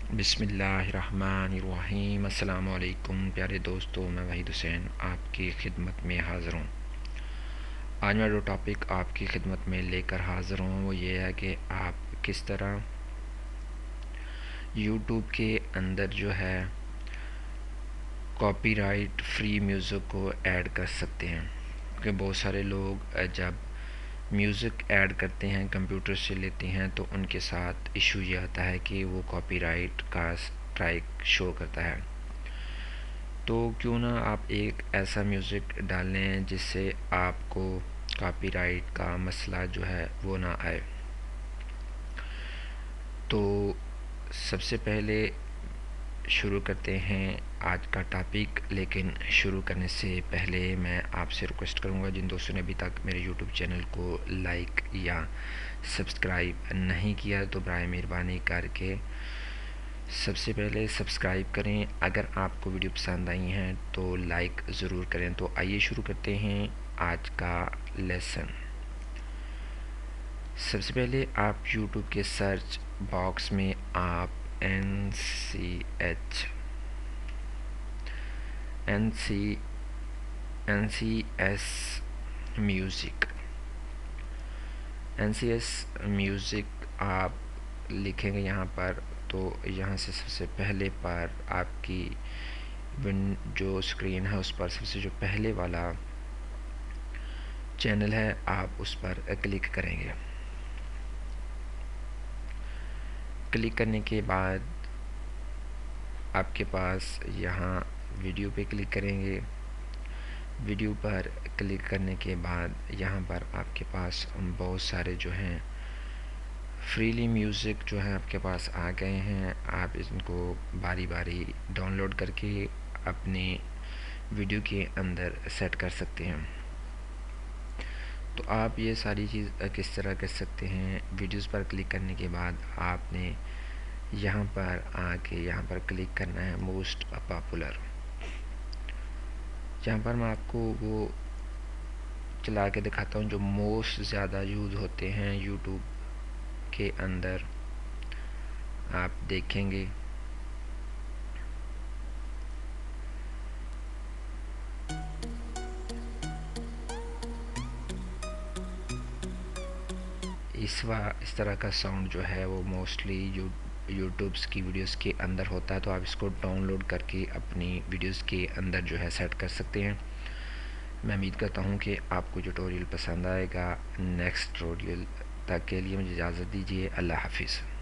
बिस्मिल्लाहिर्रहमानिर्रहीम। अस्सलाम वालेकुम प्यारे दोस्तों, मैं वहीद हुसैन आपकी खिदमत में हाज़िर हूँ। आज मैं जो टॉपिक आपकी खिदमत में लेकर हाज़िर हूँ वो ये है कि आप किस तरह यूट्यूब के अंदर जो है कॉपीराइट फ्री म्यूज़िक को ऐड कर सकते हैं। क्योंकि बहुत सारे लोग जब म्यूज़िक ऐड करते हैं, कंप्यूटर से लेते हैं, तो उनके साथ इशू ये आता है कि वो कॉपीराइट का स्ट्राइक शो करता है। तो क्यों ना आप एक ऐसा म्यूज़िक डाल लें जिससे आपको कॉपीराइट का मसला जो है वो ना आए। तो सबसे पहले शुरू करते हैं आज का टॉपिक, लेकिन शुरू करने से पहले मैं आपसे रिक्वेस्ट करूंगा, जिन दोस्तों ने अभी तक मेरे यूट्यूब चैनल को लाइक या सब्सक्राइब नहीं किया तो बराए मेहरबानी करके सबसे पहले सब्सक्राइब करें। अगर आपको वीडियो पसंद आई हैं तो लाइक ज़रूर करें। तो आइए शुरू करते हैं आज का लेसन। सबसे पहले आप यूट्यूब के सर्च बॉक्स में आप एन सी एस म्यूज़िक आप लिखेंगे यहाँ पर। तो यहाँ से सबसे पहले पर आपकी जो स्क्रीन है उस पर सबसे जो पहले वाला चैनल है आप उस पर क्लिक करेंगे। क्लिक करने के बाद आपके पास यहाँ वीडियो पे क्लिक करेंगे। वीडियो पर क्लिक करने के बाद यहाँ पर आपके पास बहुत सारे जो हैं फ्रीली म्यूज़िक जो है आपके पास आ गए हैं। आप इनको बारी बारी डाउनलोड करके अपने वीडियो के अंदर सेट कर सकते हैं। तो आप ये सारी चीज़ किस तरह कर सकते हैं, वीडियोस पर क्लिक करने के बाद आपने यहाँ पर आके यहाँ पर क्लिक करना है मोस्ट पॉपुलर। यहाँ पर मैं आपको वो चला के दिखाता हूँ जो मोस्ट ज़्यादा यूज़ होते हैं यूट्यूब के अंदर। आप देखेंगे इस तरह का साउंड जो है वो मोस्टली यूट्यूब्स की वीडियोस के अंदर होता है। तो आप इसको डाउनलोड करके अपनी वीडियोस के अंदर जो है सेट कर सकते हैं। मैं उम्मीद करता हूँ कि आपको ट्यूटोरियल पसंद आएगा। नेक्स्ट ट्यूटोरियल तक के लिए मुझे इजाज़त दीजिए। अल्लाह हाफिज़।